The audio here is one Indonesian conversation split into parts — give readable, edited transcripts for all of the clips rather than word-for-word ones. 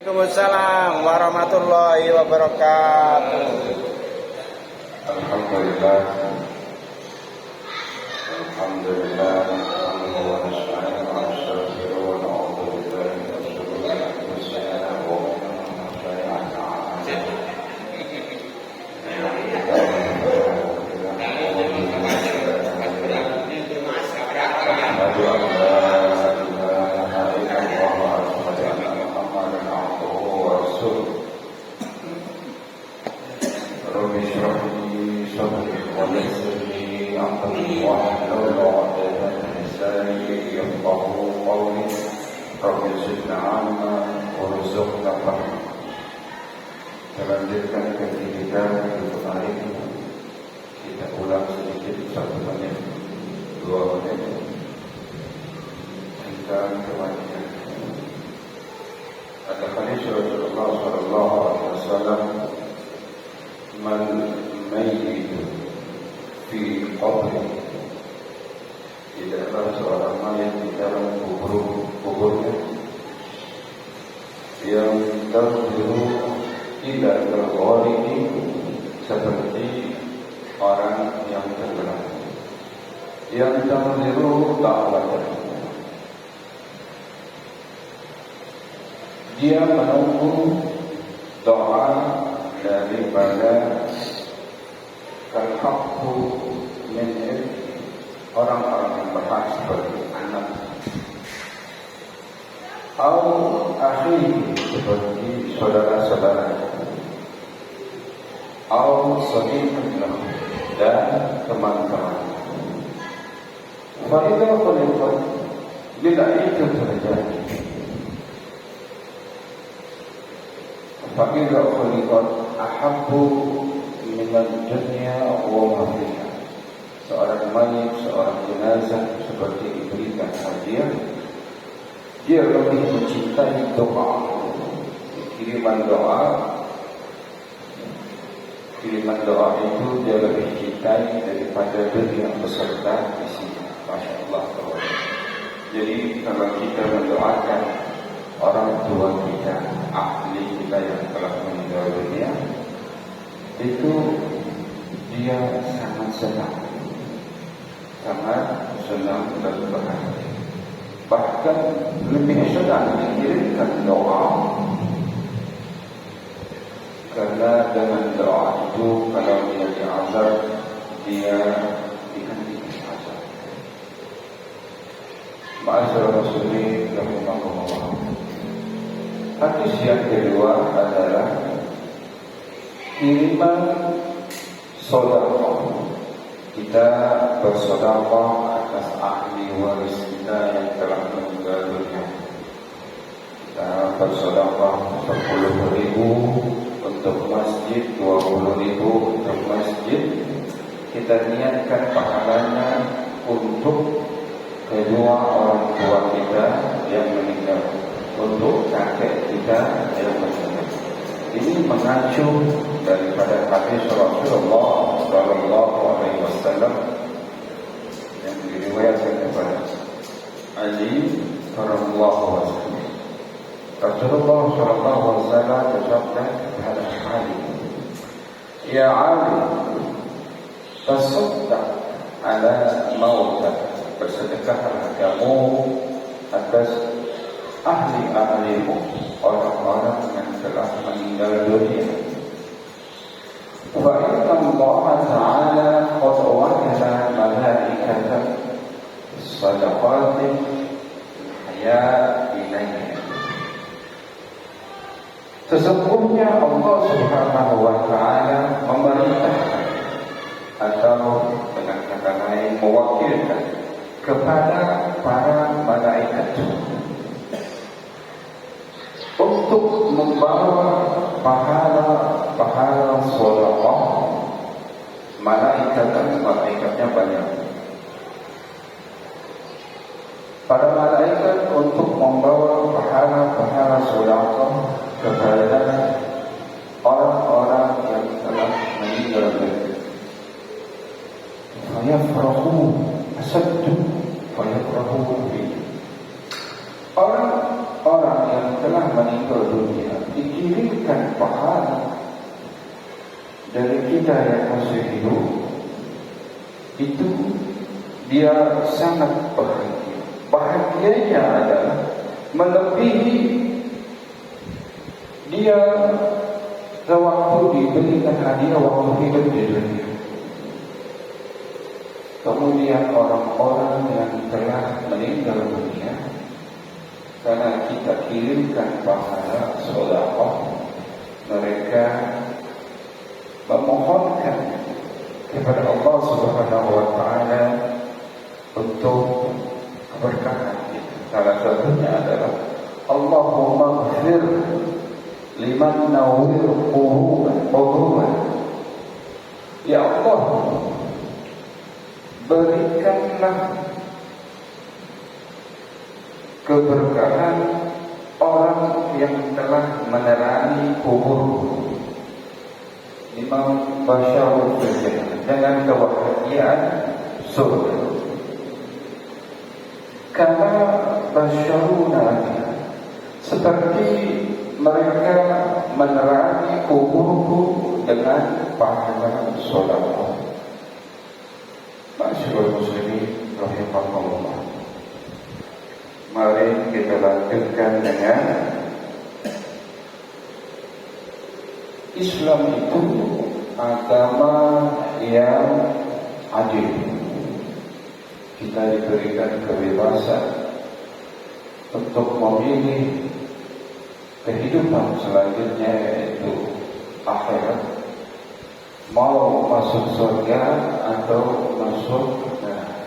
Waalaikumsalam warahmatullahi wabarakatuh. Alhamdulillah. Alhamdulillah. Alhamdulillah. Melanjutkan kaji kita untuk hari ini. Kita ulang sedikit 1 menit 2 menit tentang kematian. Kata hadis Rasulullah sallallahu alaihi wasallam, "Man mayyit fi qabri." Tidaklah seorang mayat di dalam kuburnya yang terbiru tidak tergolong seperti orang yang tenggelam. Yang terbiru tak wajar. Dia menunggu doa daripada kalhaku min orang-orang yang berhak seperti anak, atau akhi seperti saudara-saudara, atau sadiqullah dan teman-teman. Faidah kulipat bila itu terjadi, faidah kulipat ahabbu minal dunya wa ma fiha. Seorang mayit, seorang jenazah seperti diberikan hadiah, dia lebih mencintai doa, kiriman doa itu dia lebih cintai daripada dunia beserta isinya. Masya Allah. Jadi kalau kita mendoakan orang tua kita, ahli kita yang telah meninggal dunia, itu dia sangat senang dan bahagia. Bahkan lebih senang dikirimkan doa, karena dengan doa itu kalau dia diazab, dia dihentikan azab. Ma'asyarul Rasulullah rahimahullah. Hadis yang kedua adalah kiriman sedekah. Kita bersedekah atas ahli waris kita yang telah meninggal dunia. Kita bersedekah 10.000 untuk masjid, 20.000 untuk masjid. Kita niatkan pahalanya untuk kedua orang tua kita yang meninggal, untuk kakek kita yang meninggal. Ini mengacu daripada hadis Rasulullah sallallahu alaihi wasallam yang diriwayatkan kepada Ali radhiyallahu anhu. Rasulullah sallallahu alaihi wasallam bersabda kepada Ali, "Ya Ali, tasaddaq ala mautak." Bersedekahlah kamu atas ahli-ahlimu, orang-orang yang telah meninggal dunia. Fa inna Allah Ta'ala qad wakala malaikatan sadaqatin haya ilayhi. Sesungguhnya Allah Subhanahu wa Ta'ala memerintahkan, atau dengan kata lain mewakilkan kepada para malaikat untuk membawa pahala sedekah. Malaikatnya banyak. Para malaikat untuk membawa pahala sedekah kepada orang-orang yang telah meninggal dunia. Fayafrahu asaddu fayafrahu bihi. Orang-orang yang telah meninggal dunia dikirimkan pahala dari kita yang masih hidup, itu dia sangat bahagia. Bahagianya adalah melebihi dia waktu diberikan hadiah waktu hidup di dunia. Kemudian orang-orang yang telah meninggal dunia, karena kita kirimkan pahala sedekah, mereka memohonkan kepada Allah Subhanahu wa taala untuk keberkahan. Salah satunya adalah Allahumma ighfir liman nawwir quburan. Ya Allah, berikanlah keberkahan orang yang telah menerangi kubur. Imam Basyarul Fajr dengan kebahagiaan surga. Karena Basyaruna seperti mereka menerangi kuburku dengan pahala sedekah. Masyaallah muslimin rahimahullah. Mari kita lanjutkan dengan Islam itu agama yang adil. Kita diberikan kebebasan untuk memilih kehidupan selanjutnya, yaitu akhirat, mau masuk surga atau masuk neraka.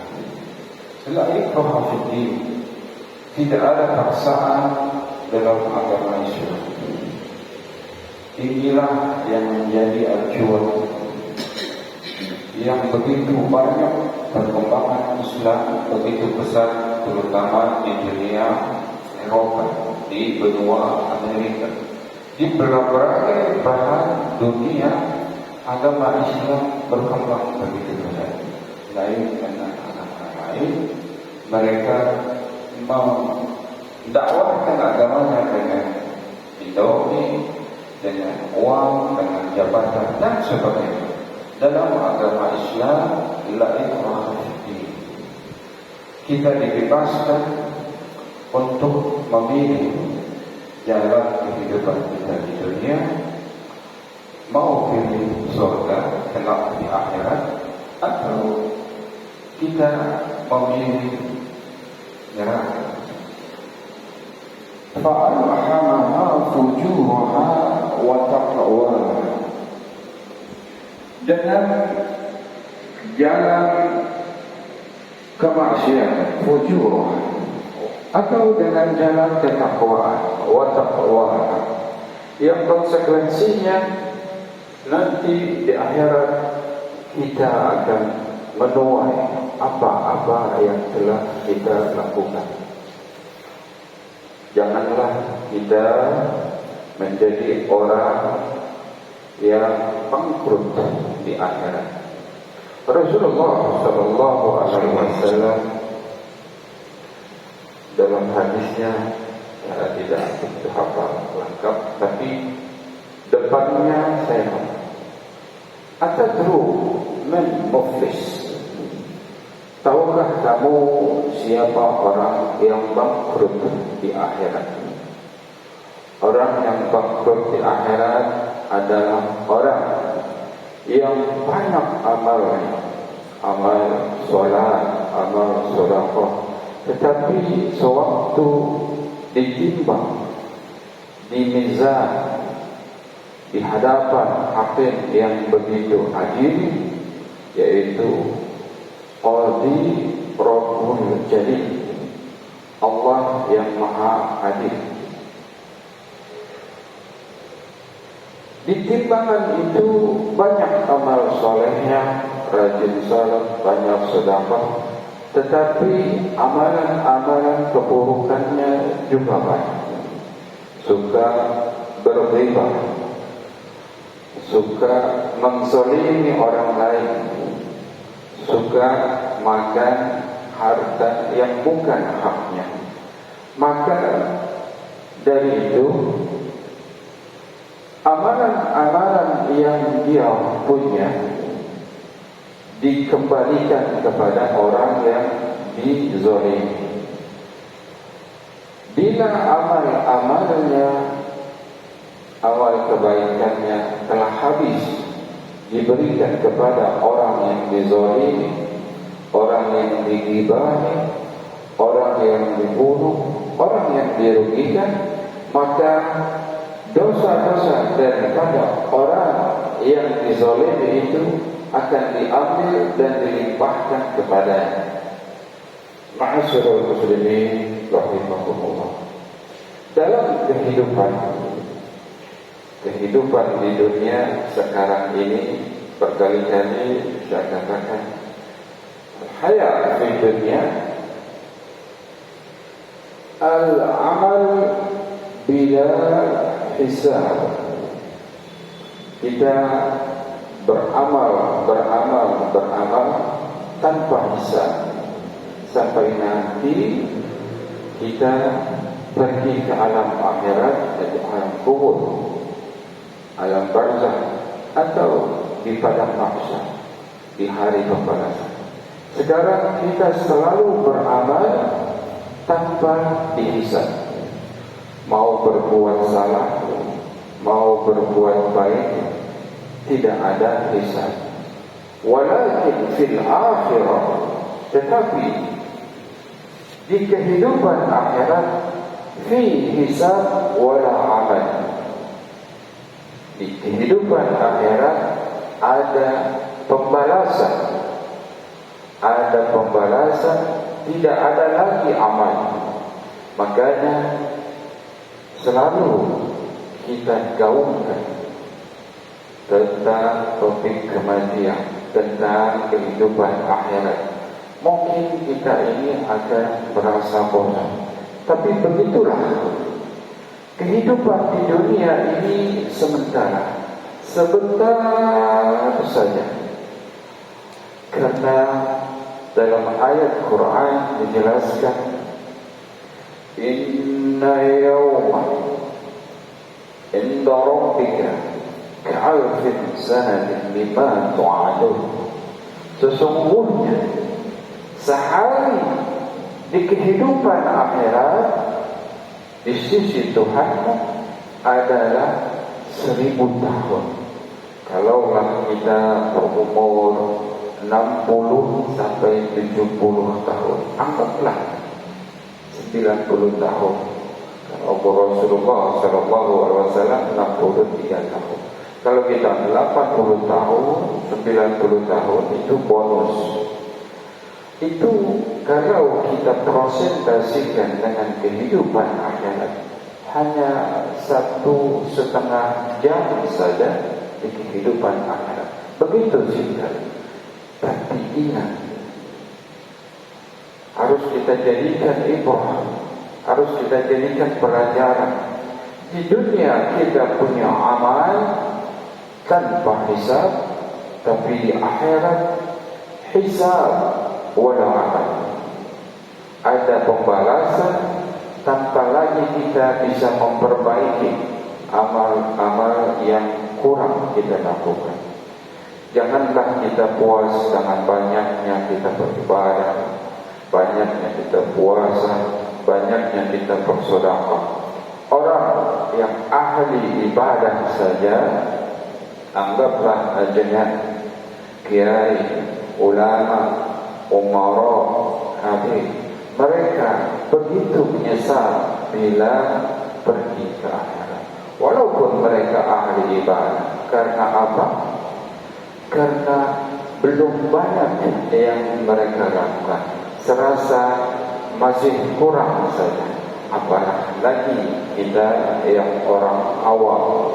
La ikraha fid din. Tidak ada paksaan dalam agama Islam. Inilah yang menjadi acuan yang begitu banyak perkembangan Islam begitu besar, terutama di dunia Eropa, di benua Amerika, di berbagai belahan dunia agama Islam berkembang begitu besar. Lain dengan anak-anak lain, mereka mendakwahkan agamanya dengan Indomie, dengan uang, dengan jabatan dan sebagainya. Dalam agama Islam, la ikraha fid din. Kita dibebaskan untuk memilih jalan kehidupan kita di dunia, mau pilih surga kelak di akhirat, atau kita memilih neraka. Fa'alhamaha fujuraha wa taqwaha. Dengan jalan kemaksiatan, fujur, atau dengan jalan ketakwaan, wa taqwaha, yang konsekuensinya nanti di akhirat kita akan menuai apa-apa yang telah kita lakukan. Janganlah kita menjadi orang yang bangkrut di akhirat. Rasulullah sallallahu alaihi wasallam dalam hadisnya, tidak begitu hafal lengkap, tapi depannya saya atadru man muflis. Tahukah kamu siapa orang yang bangkrut di akhirat? Orang yang bangkrut di akhirat adalah orang yang banyak amalnya, amal sholat, amal sedekah, tetapi sewaktu ditimbang di mizan di hadapan hakim yang begitu adil, yaitu Qadi Rabbul Jalil, Allah yang maha adil. Di timbangan itu banyak amal solehnya, rajin salat, banyak sedekah, tetapi amalan-amalan keburukannya juga banyak. Suka berghibah, suka menzalimi orang lain, suka makan harta yang bukan haknya. Maka Dari itu, amalan-amalan yang dia punya dikembalikan kepada orang yang dizalimi. Bila amal-amalnya, amal kebaikannya telah habis, diberikan kepada orang yang dizalimi, orang yang digibahi, orang yang dibunuh, orang yang dirugikan, maka dosa-dosa daripada orang yang dizalimi itu akan diambil dan dilimpahkan kepadanya. Ma'asyiral muslimin rahimakumullah. Dalam kehidupan di dunia sekarang ini, berkali-kali saya katakan, hayat di dunia al-amal bila hisab. Kita beramal tanpa hisab sampai nanti kita pergi ke alam akhirat, di alam kubur, alam barzakh, atau di padang mahsyar, di hari pembalasan. Sekarang kita selalu beramal tanpa dihisab. Mau berbuat salah, mau berbuat baik, tidak ada hisab. Walakin fil akhirah, tetapi di kehidupan akhirat, fi hisab wala amal. Di kehidupan akhirat ada pembalasan, tidak ada lagi amal. Makanya selalu kita gaungkan tentang topik kematian, tentang kehidupan akhirat. Mungkin kita ini akan merasa bosan, tapi begitulah kehidupan di dunia ini sementara, sebentar saja. Karena dalam ayat Quran dijelaskan, inna yawma inda rabbika ka'alfin sanatin mimma tu'adun. Sesungguhnya sehari di kehidupan akhirat di sisi Tuhan adalah 1000 tahun. Kalaulah kita berumur 60 sampai 70 tahun, anggaplah 90 tahun. Kalau Rasulullah SAW 63 tahun. Kalau kita 80 tahun, 90 tahun, itu bonus. Itu kalau kita presentasikan dengan kehidupan akhirat, hanya 1,5 jam saja di kehidupan akhirat. Begitu singkat. Tapi ingat, harus kita jadikan ibrah, harus kita jadikan pelajaran. Di dunia kita punya amal tanpa hisab, tapi di akhirat hisab wala amal. Ada pembalasan tanpa lagi kita bisa memperbaiki amal-amal yang kurang kita lakukan. Janganlah kita puas dengan banyaknya kita beribadah, banyaknya kita puasa, banyaknya kita bersedekah. Orang yang ahli ibadah saja, anggaplah ajaran kiai, ulama, umara, habib, mereka begitu menyesal bila pergi ke akhirat. Walaupun mereka ahli ibadah, karena apa? Karena belum banyak yang mereka lakukan, serasa masih kurang saja. Apalagi kita yang orang awam,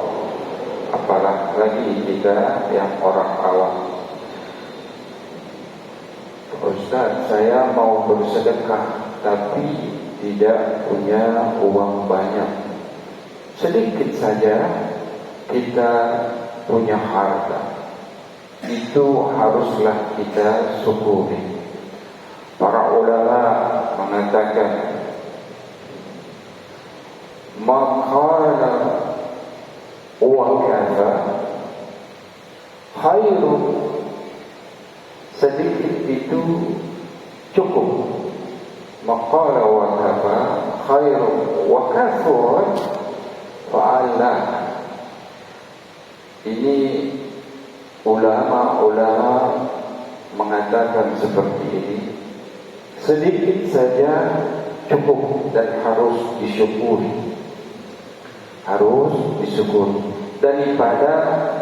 Ustaz, saya mau bersedekah tapi tidak punya uang banyak. Sedikit saja kita punya harta, itu haruslah kita syukuri. Para ulama mengatakan maqala wa kafa khairun, sedikit itu cukup. Maqala wa kafa khairun wa kathur fa'ala. Ini ulama-ulama mengatakan seperti ini. Sedikit saja cukup dan harus disyukuri. Harus disyukuri. Daripada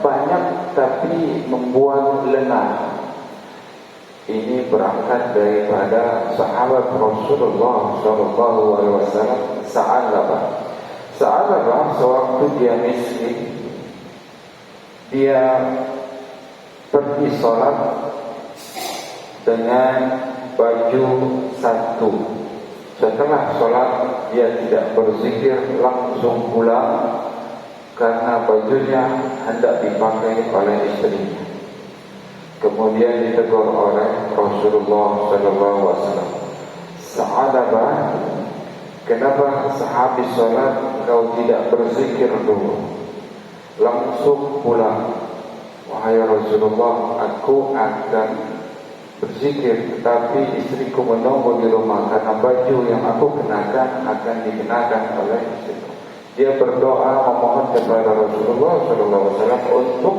banyak tapi membuat lengah. Ini berangkat daripada sahabat Rasulullah SAW, Sa'alabah. Sa'alabah sewaktu dia miskin, dia pergi sholat dengan baju satu. Setelah sholat dia tidak berzikir, langsung pulang karena bajunya hendak dipakai oleh istrinya. Kemudian ditegur oleh Rasulullah SAW. Sa'alabah, kenapa sehabis sholat kau tidak berzikir dulu, langsung pulang? Wahai Rasulullah, aku akan berzikir, tetapi istriku menunggu di rumah karena baju yang aku kenakan akan dikenakan oleh istriku. Dia berdoa memohon kepada Rasulullah SAW untuk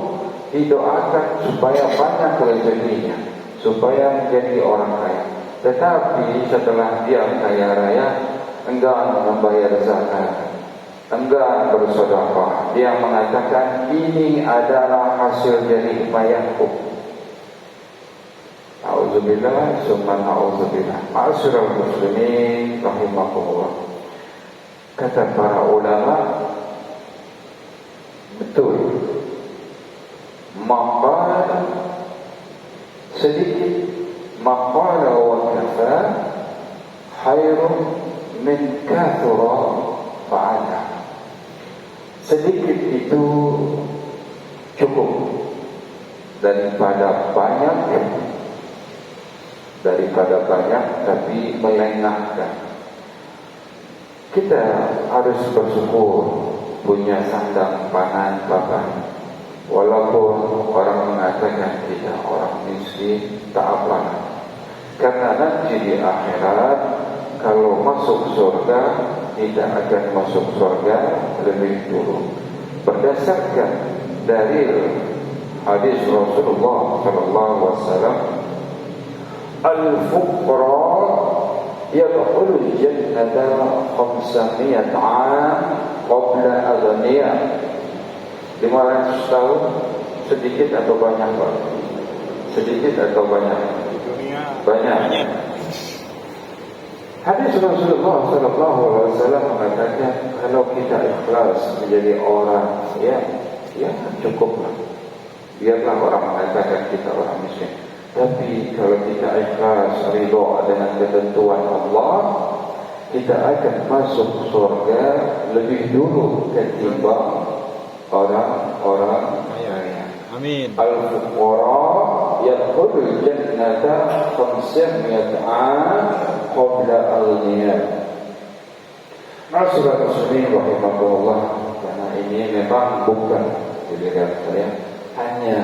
didoakan supaya banyak rezekinya, supaya menjadi orang kaya. Tetapi setelah dia kaya raya, enggan membayar zakat, enggan bersedekah. Dia mengatakan ini adalah hasil dari upayahku. Auzubillah, summa auzubillah. Ma'asyiral muslimin rahimakumullah. Kata para ulama, betul, maqala sedikit, maqala wa kafa khairun min kathura fa'ala. Sedikit itu cukup daripada banyak tapi melengahkan. Kita harus bersyukur punya sandang pangan papan. Walaupun orang mengatakan kita orang miskin, tak apa. Karena nanti di akhirat kalau masuk surga, tidak akan masuk surga lebih dulu. Berdasarkan dari hadis Rasulullah SAW, al-fuqara yadkhulul jannata 500 'am qabla aghniya. 500 tahun sedikit atau banyak, Pak? Sedikit atau banyak? Banyak. Hadis Rasulullah SAW mengatakan kalau kita ikhlas menjadi orang ya cukuplah. Biarlah orang mengatakan kita orang miskin. Tapi kalau kita ikhlas ridha dengan ketentuan Allah, kita akan masuk surga lebih dulu ketimbang orang-orang kaya. Amin. Al-fuqara yadkhulul jannata 500 'am qabla al-ghniya. Masyaallah muslimin rahimakumullah. Karena ini memang bukan pilihan saya, hanya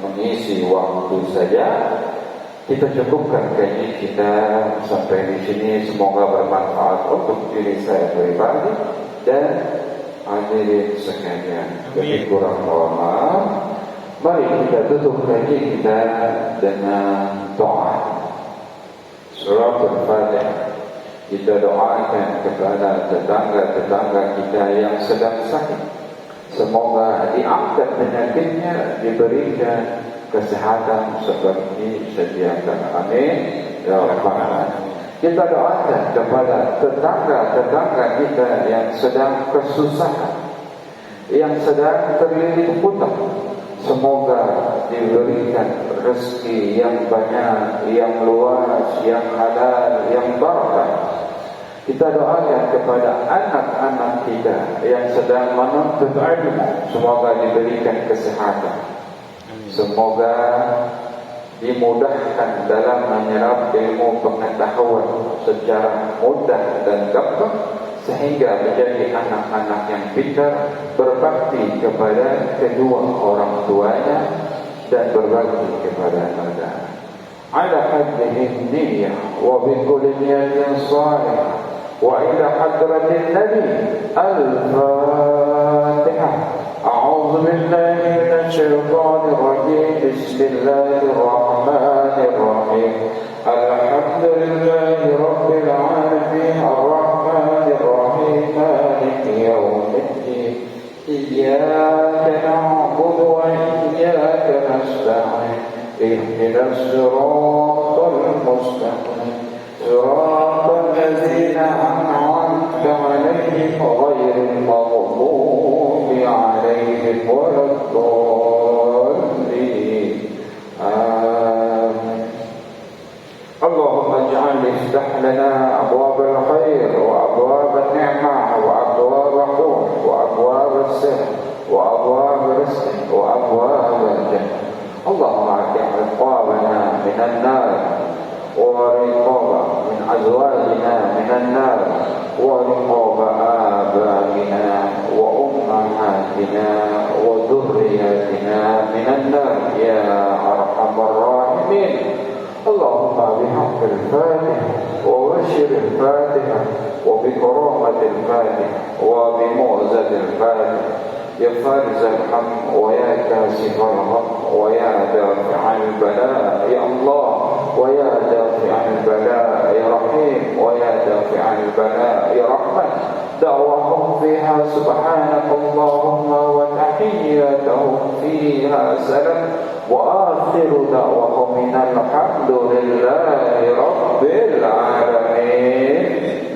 mengisi waktu saja. Kita cukupkan kaji kita sampai di sini. Semoga bermanfaat untuk diri saya pribadi dan hadirin sekalian. Lebih kurang mohon. Mari kita tutup kaji kita dengan doa. Surah Al-Fatihah. Kita doakan kepada tetangga-tetangga kita yang sedang sakit. Semoga diangkat penyakitnya, diberikan kesehatan seperti sediakan. Amin. Ya Rabbal Alamin. Kita doakan kepada tetangga-tetangga kita yang sedang kesusahan, yang sedang terlilit hutang. Semoga diberikan rezeki yang banyak, yang luas, yang halal, yang barakah. Kita doakan kepada anak-anak kita yang sedang menuntut ilmu, semoga diberikan kesehatan. Semoga dimudahkan dalam menyerap ilmu pengetahuan secara mudah dan gampang, sehingga menjadi anak-anak yang pintar, berbakti kepada kedua orang tuanya dan berbakti kepada mereka. Ala hadhihi niyyah wa bi kulli niyatin salihah wa ila hadratin nabi al-fatihah. A'udzu billahi minasy syaithanir rajim. Bismillahir rahmanir rahim. Alhamdulillahi rabbil alamin arrahmanir rahim maliki yaumiddin. Iyyaka na'budu wa iyyaka nasta'in. Ihdinas siratal mustaqim. Siratal ladzina an'amta 'alaihim ghairil maghdubi 'alaihim waladdallin. Amin. Allahumma ij'al iftah lana abwab al-khair wa abwab an-ni'mah wa abwab al-khawf wa abwab al-sir wa abwab al-rizq wa abwab al-jannah. Allahumma a'ti riqabana minan nar wa riqaba min azwajina minan nar wa riqaba abaina wa ummahatina wa dhurriyyatina minan nar ya arhamar rahimin. اللهم بحق الفاتحة وبشر الفاتحة وبكرامة الفاتحة وبمعزة الفاتحة يا فارز الحق ويا كاشف الغم ويا دافع البلاء يا الله ويا دافع البلاء يا رحيم ويا دافع البلاء يا رحمن. دعوهم فيها سبحانك اللهم وتحياتهم فيها سلام وآخر دعوهم من الحمد لله رب العالمين.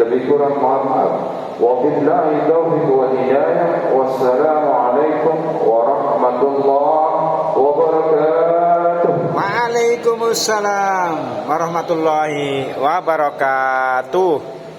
Lebih kurang mohon maaf. Wabillahi taufiq wal hidayah. Wassalamualaikum warahmatullahi wabarakatuh. Waalaikumsalam warahmatullahi wabarakatuh.